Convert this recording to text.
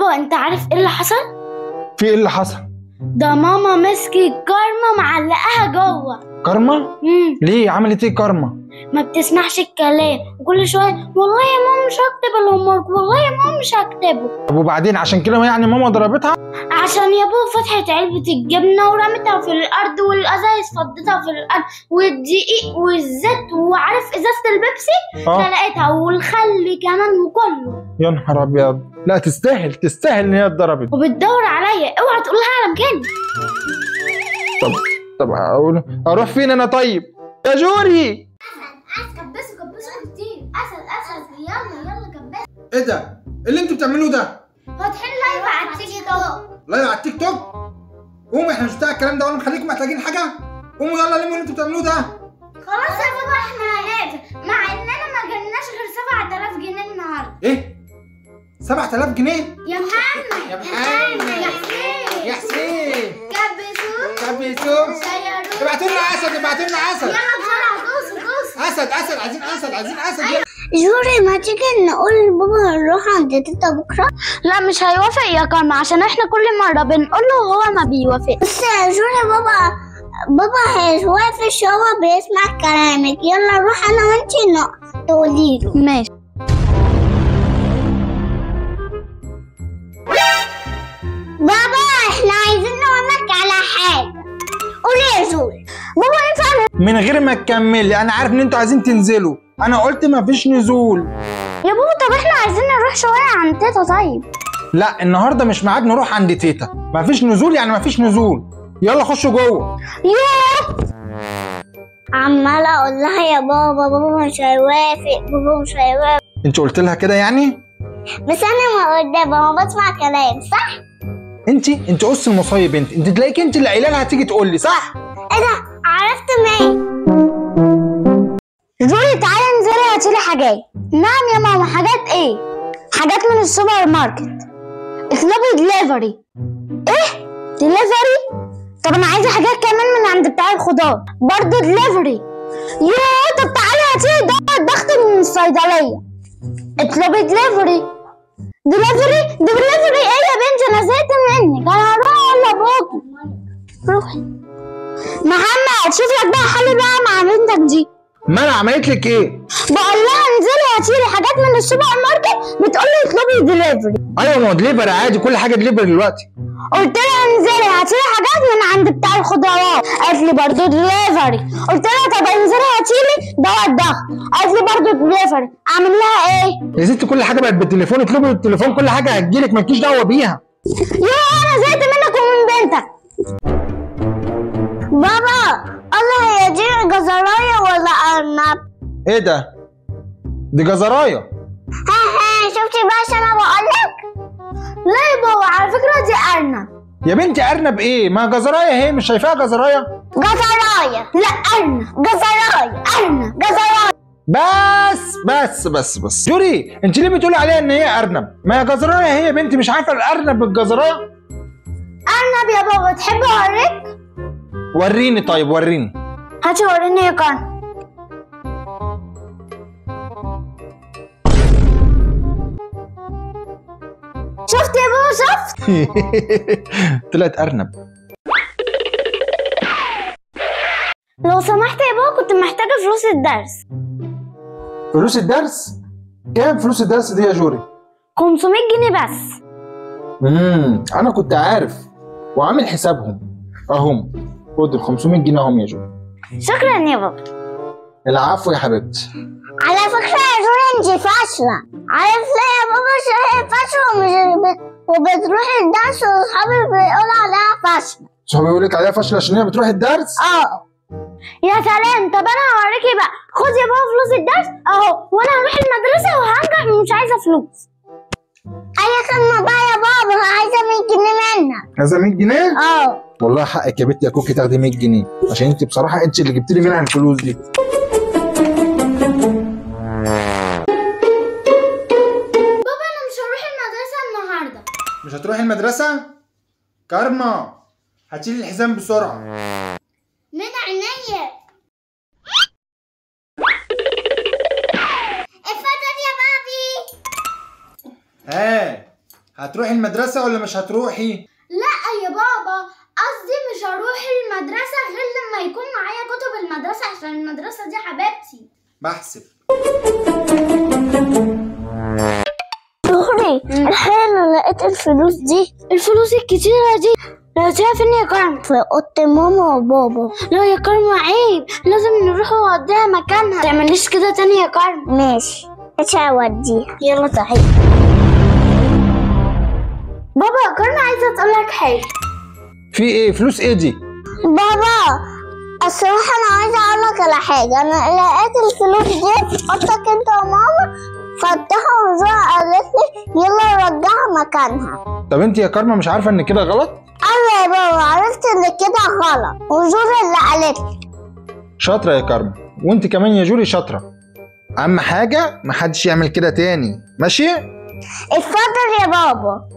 بابا انت عارف ايه اللي حصل؟ في ايه اللي حصل؟ ده ماما مسكت كارما معلقاها جوه. كارما؟ ليه عملت ايه كارما؟ ما بتسمعش الكلام وكل شويه والله يا ماما مش هكتب الهوم ورك، والله يا ماما مش هكتبه. طب وبعدين عشان كده يعني ماما ضربتها؟ عشان يا بابا فتحت علبة الجبنة ورمتها في الأرض والأزايز فضتها في الأرض والدقيق والزيت وعارف إزازة البيبسي لقيتها والخل كمان وكله. يا نهار أبيض، لا تستاهل إن هي اتضربت. وبتدور عليا، اوعى تقولها على مكاني. طب أروح فين أنا طيب؟ يا جوري أسد كبسوا كتير. أسد يلا كبسوا. إيه ده؟ اللي أنتوا بتعملوه ده؟ فاتحين لايف على التيك توك. لايف على التيك توك؟ قوموا، احنا مش بتاع الكلام ده ولا مخليكم محتاجين حاجة؟ قوموا يلا لموا اللي انتوا بتعملوه ده. خلاص يا بابا احنا هنقفل، مع اننا ما جالناش غير 7000 جنيه النهارده. ايه؟ 7000 جنيه؟ يا محمد يا حسين يا حسين كبسوا شيروا. ابعتوا لنا اسد يلا بسرعة دوس. اسد عايزين اسد. جوري ما تيجي نقول لبابا نروح عند تيتا بكره؟ لا مش هيوافق يا كارما عشان احنا كل مره بنقول له وهو ما بيوافق. بس يا جوري بابا هيوافق، هو بيسمع كلامك. يلا نروح انا وانتي تقولي له. ماشي. بابا احنا عايزين نقول لك على حاجه. قولي يا جوري. بابا ينفع من غير ما تكملي، انا عارف ان انتوا عايزين تنزلوا، انا قلت مفيش نزول. يا بابا طب احنا عايزين نروح شويه عند تيتا. طيب لا النهارده مش ميعاد نروح عند تيتا، مفيش نزول يعني مفيش نزول. يلا خشوا جوه. يوه عماله اقول لها يا بابا مش هيوافق. انت قلت لها كده يعني؟ بس انا ما قدام ما بسمع كلام صح؟ انت قص المصايب. انت تلاقيك انت اللي قايله لها تيجي تقول لي صح؟ ايه ده؟ عرفت مين؟ جولي تعالي انزلي هاتيلي حاجات. نعم يا ماما. حاجات ايه؟ حاجات من السوبر ماركت. اطلبي دليفري. ايه؟ دليفري؟ طب انا عايزه حاجات كمان من عند بتاع الخضار برضه دليفري. يوه طب تعالي هاتيلي دواء الضغط من الصيدليه. اطلبي دليفري. دليفري ايه يا بنتي؟ انا زهقت منك. انا هروح اقول لابوكي. روحي. محمد شوف لك بقى حل بقى مع بنتك دي. ما انا عملت لك ايه؟ بقول لها انزلي هاتيلي حاجات من السوبر ماركت، بتقول لي اطلبي دليفري. ايوه ما هو دليفري عادي، كل حاجه دليفري دلوقتي. قلت لها انزلي هاتيلي حاجات من عند بتاع الخضروات، قالت لي برضه دليفري. قلت لها طب انزلي هاتيلي دواء الضغط، قالت لي برضه دليفري. اعمل لها ايه؟ يا ستي كل حاجه بقت بالتليفون، اطلبي بالتليفون كل حاجه هتجيلك، مالكيش دعوه بيها. انا زهقت منك ومن بنتك. بابا الله هي دي جزرايه ولا ارنب؟ ايه ده؟ دي جزرايه. ها شفتي بقى عشان انا بقول لك؟ لا يا بابا على فكره دي ارنب. يا بنتي ارنب ايه؟ ما جزرايه اهي، مش شايفاها جزرايه؟ جزرايه. لا ارنب. جزرايه. بس جوري انت ليه بتقولي عليها ان هي ارنب؟ ما هي جزرايه هي يا بنتي، مش عارفه الارنب بالجزرايه؟ ارنب يا بابا. تحب اوريك؟ وريني. طيب وريني. هاتي وريني يا كان. شفت يا بابا شفت؟ طلعت ارنب. لو سمحت يا بابا كنت محتاجه فلوس الدرس. فلوس الدرس؟ كام فلوس الدرس دي يا جوري؟ 500 جنيه بس. انا كنت عارف وعامل حسابهم اهم. خد ال 500 جنيه اهم يا جوري. شكرا يا بابا. العفو يا حبيبتي. على فكره يا جوري انت فاشله. عارف ليه يا بابا؟ عشان هي فاشله وبتروح الدرس واصحابي بيقولوا عليها فاشله. صحابي بيقولوا لك عليها فاشله عشان هي بتروح الدرس؟ يا سلام. طب انا هوريكي بقى. خد يا بابا فلوس الدرس اهو، وانا هروح المدرسه وهنجح ومش عايزه فلوس. اي خدمه بقى يا بابا. عايزه 100 جنيه منك. عايزه 100 جنيه؟ والله حقك يا بنتي يا كوكي تاخدي 100 جنيه عشان انت بصراحه انت اللي جبت لي منها الفلوس دي. بابا انا مش هروح المدرسه النهارده. مش هتروحي المدرسه؟ كارما هاتي لي الحزام بسرعه. من عينيا. اتفضل يا بابي. هتروحي المدرسة ولا مش هتروحي؟ لا يا بابا، قصدي مش هروح المدرسة غير لما يكون معايا كتب المدرسة عشان المدرسة دي حبيبتي. بحسب. دغري الحقيقة أنا لقيت الفلوس دي، الفلوس الكتيرة دي لقيتها فين يا كرم؟ في أوضة ماما وبابا. لا يا كرم عيب، لازم نروح نوديها مكانها. متعمليش كده تاني يا كرم. ماشي، مش هوديها. يلا تعالي. بابا يا كرم عايزة أسألك حاجة. في ايه؟ فلوس ايه دي؟ بابا الصراحة أنا عايزة أقولك على حاجة، أنا لقيت الفلوس دي في أوضتك أنت وماما، خدتها وزوها قالت لي يلا رجعها مكانها. طب انت يا كارما مش عارفة ان كده غلط؟ أيوة يا بابا عرفت إن كده غلط، وزور اللي قالت لي. شاطرة يا كارما، وانت كمان يا جوري شاطرة. أهم حاجة محدش يعمل كده تاني، ماشي؟ اتفضل يا بابا.